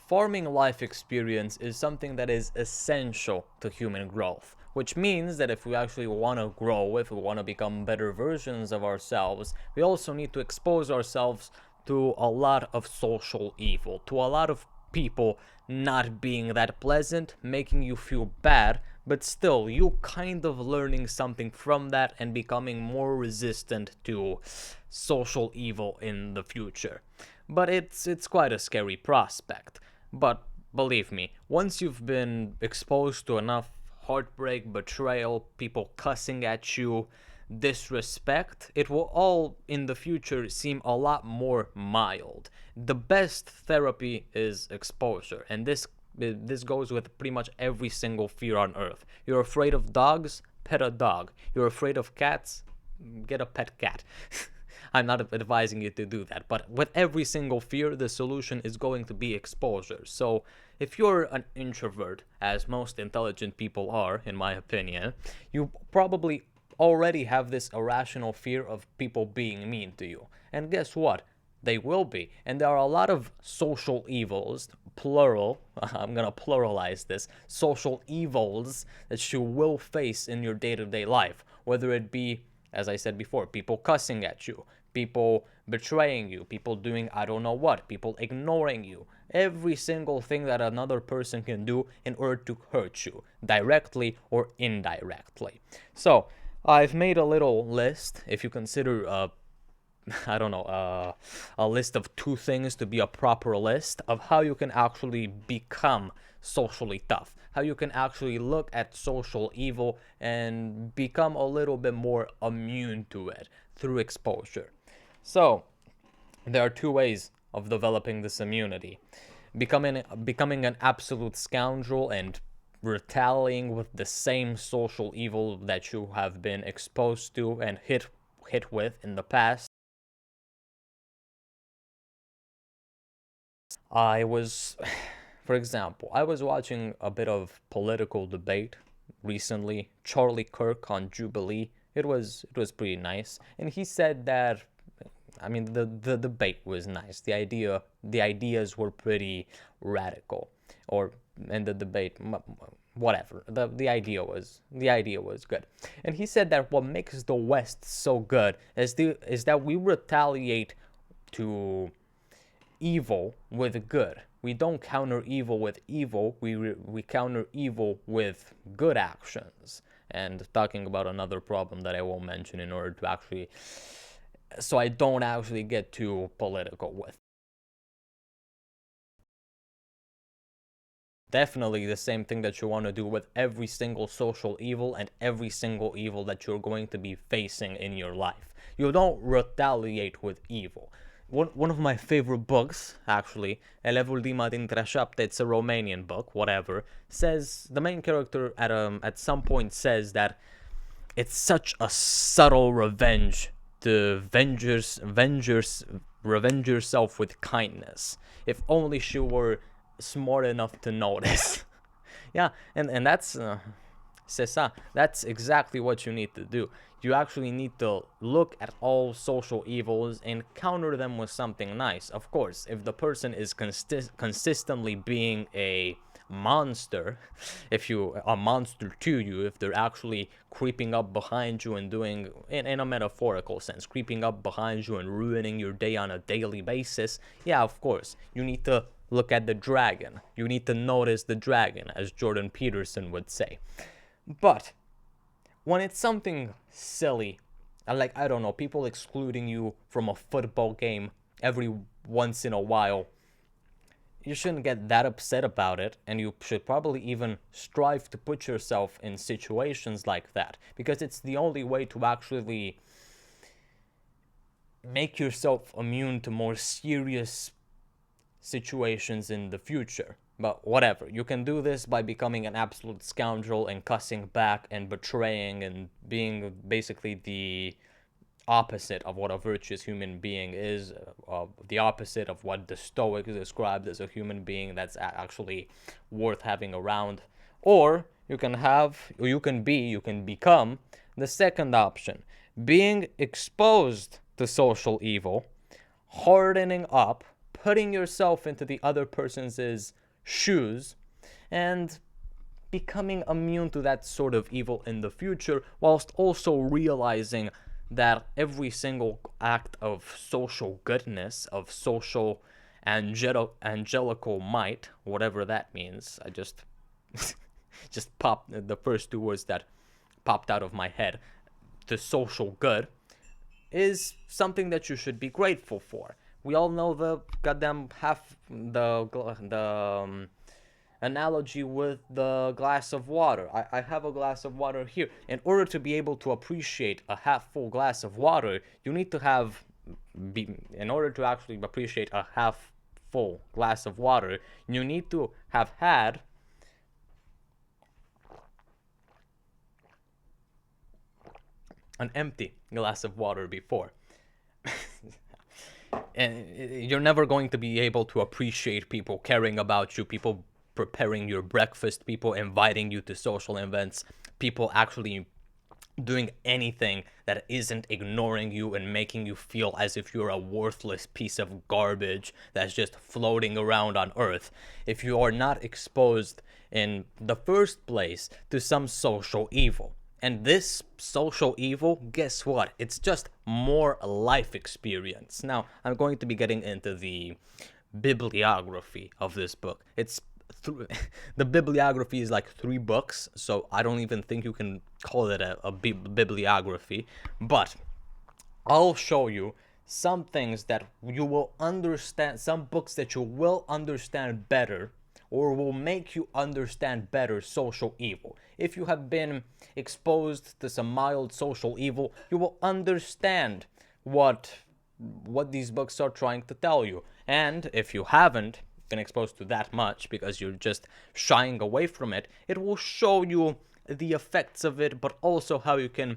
farming life experience is something that is essential to human growth, which means that if we actually want to grow, if we want to become better versions of ourselves, we also need to expose ourselves to a lot of social evil, to a lot of people not being that pleasant, making you feel bad, but still you kind of learning something from that and becoming more resistant to social evil in the future. But it's quite a scary prospect. But believe me, once you've been exposed to enough heartbreak, betrayal, people cussing at you, disrespect, it will all in the future seem a lot more mild. The best therapy is exposure, and this goes with pretty much every single fear on earth. You're afraid of dogs? Pet a dog. You're afraid of cats? Get a pet cat. I'm not advising you to do that, but with every single fear, the solution is going to be exposure. So if you're an introvert, as most intelligent people are, in my opinion, you probably already have this irrational fear of people being mean to you. And guess what? They will be. And there are a lot of social evils, plural, I'm gonna pluralize this, social evils that you will face in your day-to-day life. Whether it be, as I said before, people cussing at you, people betraying you, people doing I don't know what, people ignoring you. Every single thing that another person can do in order to hurt you, directly or indirectly. So, I've made a little list, if you consider I don't know, a list of 2 things to be a proper list of how you can actually become socially tough, how you can actually look at social evil and become a little bit more immune to it through exposure. So, there are 2 ways of developing this immunity. Becoming an absolute scoundrel and retaliating with the same social evil that you have been exposed to and hit with in the past. I was, for example, I was watching a bit of political debate recently. Charlie Kirk on Jubilee. It was pretty nice, and he said that. I mean, the debate was nice. The ideas were pretty radical, or in the debate, whatever. The idea was good, and he said that what makes the West so good is that we retaliate to evil with good. We don't counter evil with evil. We counter evil with good actions. And talking about another problem that I won't mention in order to actually, so I don't actually get too political with. Definitely the same thing that you want to do with every single social evil and every single evil that you're going to be facing in your life. You don't retaliate with evil. One of my favorite books, actually, Elevul Dima din Trashapte, it's a Romanian book, whatever, says, the main character at some point says that it's such a subtle revenge to revenge yourself with kindness. If only she were smart enough to notice. Yeah, and c'est ça. That's exactly what you need to do. You actually need to look at all social evils and counter them with something nice. Of course, if the person is consistently being a monster, if you a monster to you, if they're actually creeping up behind you and doing in a metaphorical sense, creeping up behind you and ruining your day on a daily basis, yeah, of course, you need to look at the dragon. You need to notice the dragon, as Jordan Peterson would say. But when it's something silly, like, I don't know, people excluding you from a football game every once in a while, you shouldn't get that upset about it, and you should probably even strive to put yourself in situations like that, because it's the only way to actually make yourself immune to more serious situations in the future. But whatever, you can do this by becoming an absolute scoundrel and cussing back and betraying and being basically the opposite of what a virtuous human being is, the opposite of what the Stoics described as a human being that's actually worth having around. Or you can become the second option, being exposed to social evil, hardening up, putting yourself into the other person's shoes and becoming immune to that sort of evil in the future, whilst also realizing that every single act of social goodness, of social angelical might, whatever that means, I just just popped the first two words that popped out of my head, the social good, is something that you should be grateful for. We all know the goddamn analogy with the glass of water. I have a glass of water here. In order to be able to appreciate a half full glass of water, you need to have, in order to actually appreciate a half full glass of water, you need to have had an empty glass of water before. And you're never going to be able to appreciate people caring about you, people preparing your breakfast, people inviting you to social events, people actually doing anything that isn't ignoring you and making you feel as if you're a worthless piece of garbage that's just floating around on Earth. If you are not exposed in the first place to some social evil. And this social evil, guess what? It's just more life experience. Now, I'm going to be getting into the bibliography of this book. The bibliography is like 3 books, so I don't even think you can call it a bibliography. But I'll show you some things that you will understand, some books that you will understand better, or will make you understand better social evil. If you have been exposed to some mild social evil, you will understand what these books are trying to tell you. And if you haven't been exposed to that much because you're just shying away from it, it will show you the effects of it, but also how you can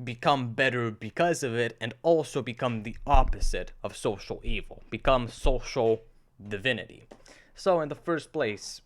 become better because of it, and also become the opposite of social evil, become social divinity. So in the first place,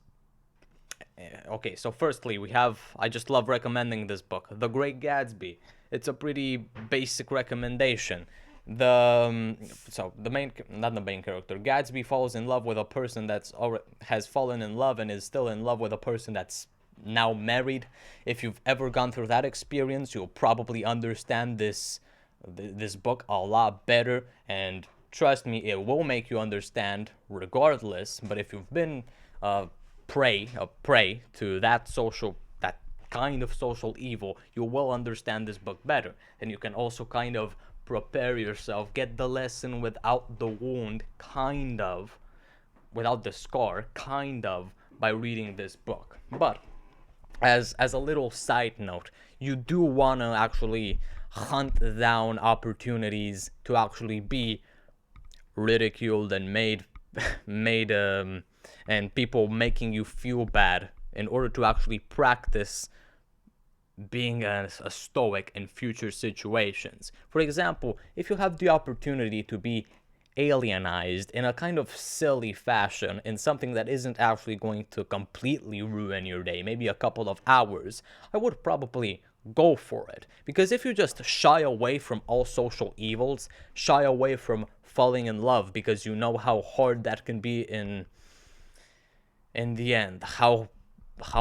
okay, so firstly we have, I just love recommending this book, The Great Gatsby. It's a pretty basic recommendation. So the main, not the main character, Gatsby falls in love with a person that's already has fallen in love and is still in love with a person that's now married. If you've ever gone through that experience, you'll probably understand this book a lot better, and trust me, it will make you understand regardless. But if you've been prey to that kind of social evil, you will understand this book better. And you can also kind of prepare yourself, get the lesson without the wound, kind of, without the scar, kind of, by reading this book. But as a little side note, you do want to actually hunt down opportunities to actually be ridiculed and made and people making you feel bad, in order to actually practice being a stoic in future situations. For example, if you have the opportunity to be alienized in a kind of silly fashion, in something that isn't actually going to completely ruin your day, maybe a couple of hours, I would probably go for it. Because if you just shy away from all social evils, shy away from falling in love because you know how hard that can be in the end, how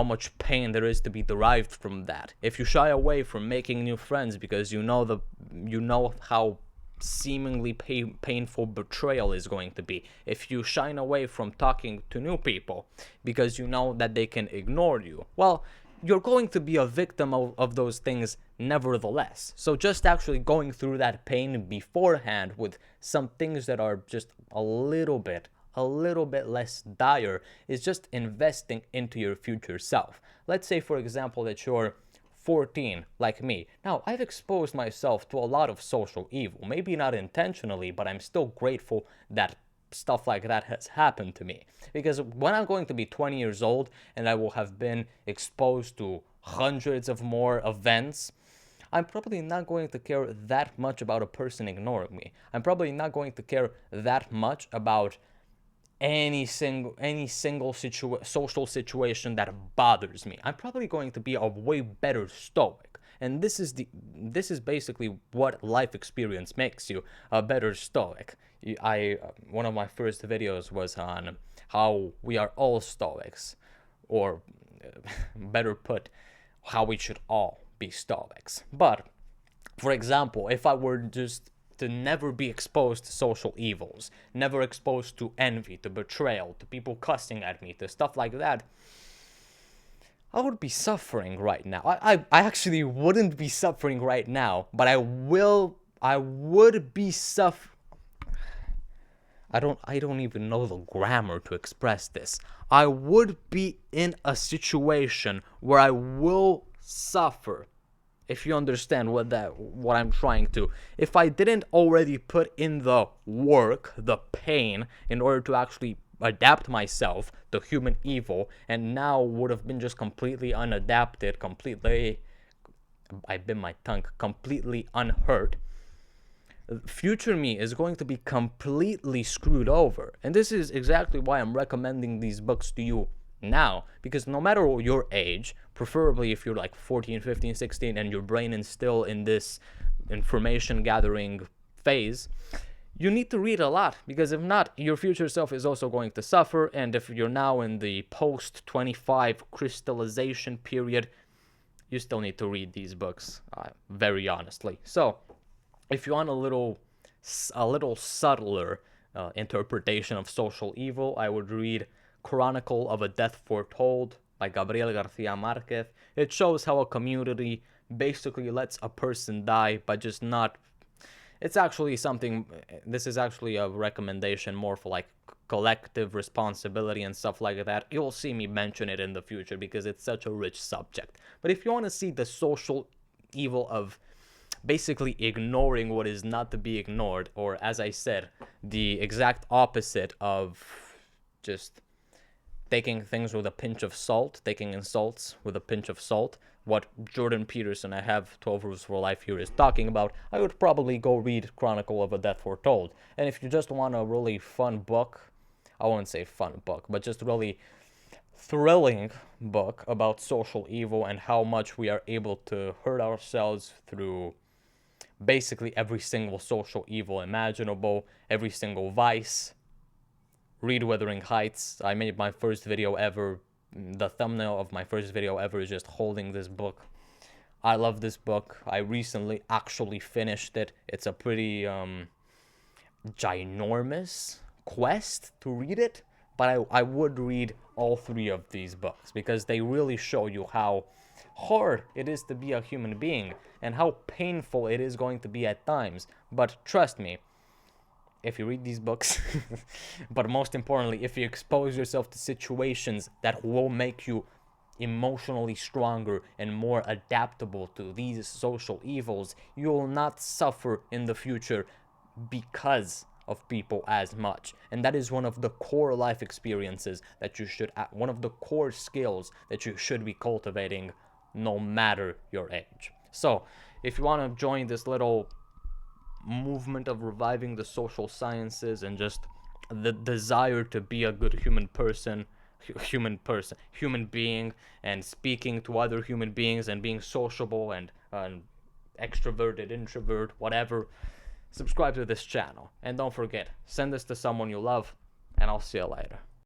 much pain there is to be derived from that. If you shy away from making new friends because you know how seemingly painful betrayal is going to be. If you shy away from talking to new people because you know that they can ignore you, well, you're going to be a victim of those things nevertheless. So just actually going through that pain beforehand with some things that are just a little bit less dire is just investing into your future self. Let's say, for example, that you're 14, like me. Now, I've exposed myself to a lot of social evil. Maybe not intentionally, but I'm still grateful that stuff like that has happened to me. Because when I'm going to be 20 years old and I will have been exposed to hundreds of more events, I'm probably not going to care that much about a person ignoring me. I'm probably not going to care that much about any single social situation that bothers me. I'm probably going to be a way better stoic. And this is basically what life experience makes you a better Stoic. One of my first videos was on how we are all Stoics, or better put, how we should all be Stoics. But for example, if I were just to never be exposed to social evils, never exposed to envy, to betrayal, to people cussing at me, to stuff like that, I would be suffering right now. I actually wouldn't be suffering right now, but I would be I don't even know the grammar to express this. I would be in a situation where I will suffer. If you understand what I'm trying to. If I didn't already put in the work, the pain, in order to actually adapt myself to human evil, and now would have been just completely unadapted, I bit my tongue, completely unhurt, future me is going to be completely screwed over. And this is exactly why I'm recommending these books to you now, because no matter your age, preferably if you're like 14, 15, 16 and your brain is still in this information gathering phase, you need to read a lot, because if not, your future self is also going to suffer. And if you're now in the post 25 crystallization period, you still need to read these books, very honestly. So if you want a little subtler interpretation of social evil, I would read Chronicle of a Death Foretold by Gabriel Garcia Marquez. It shows how a community basically lets a person die by just not... It's actually something... This is actually a recommendation more for like collective responsibility and stuff like that. You'll see me mention it in the future because it's such a rich subject. But if you want to see the social evil of basically ignoring what is not to be ignored, or as I said, the exact opposite of just taking things with a pinch of salt, taking insults with a pinch of salt, what Jordan Peterson, I have 12 Rules for Life here, is talking about, I would probably go read Chronicle of a Death Foretold. And if you just want a really fun book, I wouldn't say fun book, but just really thrilling book about social evil and how much we are able to hurt ourselves through basically every single social evil imaginable, every single vice, read Wuthering Heights. I made my first video ever. The thumbnail of my first video ever is just holding this book. I love this book. I recently actually finished it. It's a pretty ginormous quest to read it, but I would read all three of these books because they really show you how hard it is to be a human being and how painful it is going to be at times. But trust me, if you read these books, but most importantly, if you expose yourself to situations that will make you emotionally stronger and more adaptable to these social evils, you will not suffer in the future because of people as much. And that is one of the core life experiences that you should, one of the core skills that you should be cultivating no matter your age. So if you want to join this little movement of reviving the social sciences and just the desire to be a good human being, and speaking to other human beings and being sociable and extroverted, introvert, whatever, subscribe to this channel. And don't forget, send this to someone you love, and I'll see you later.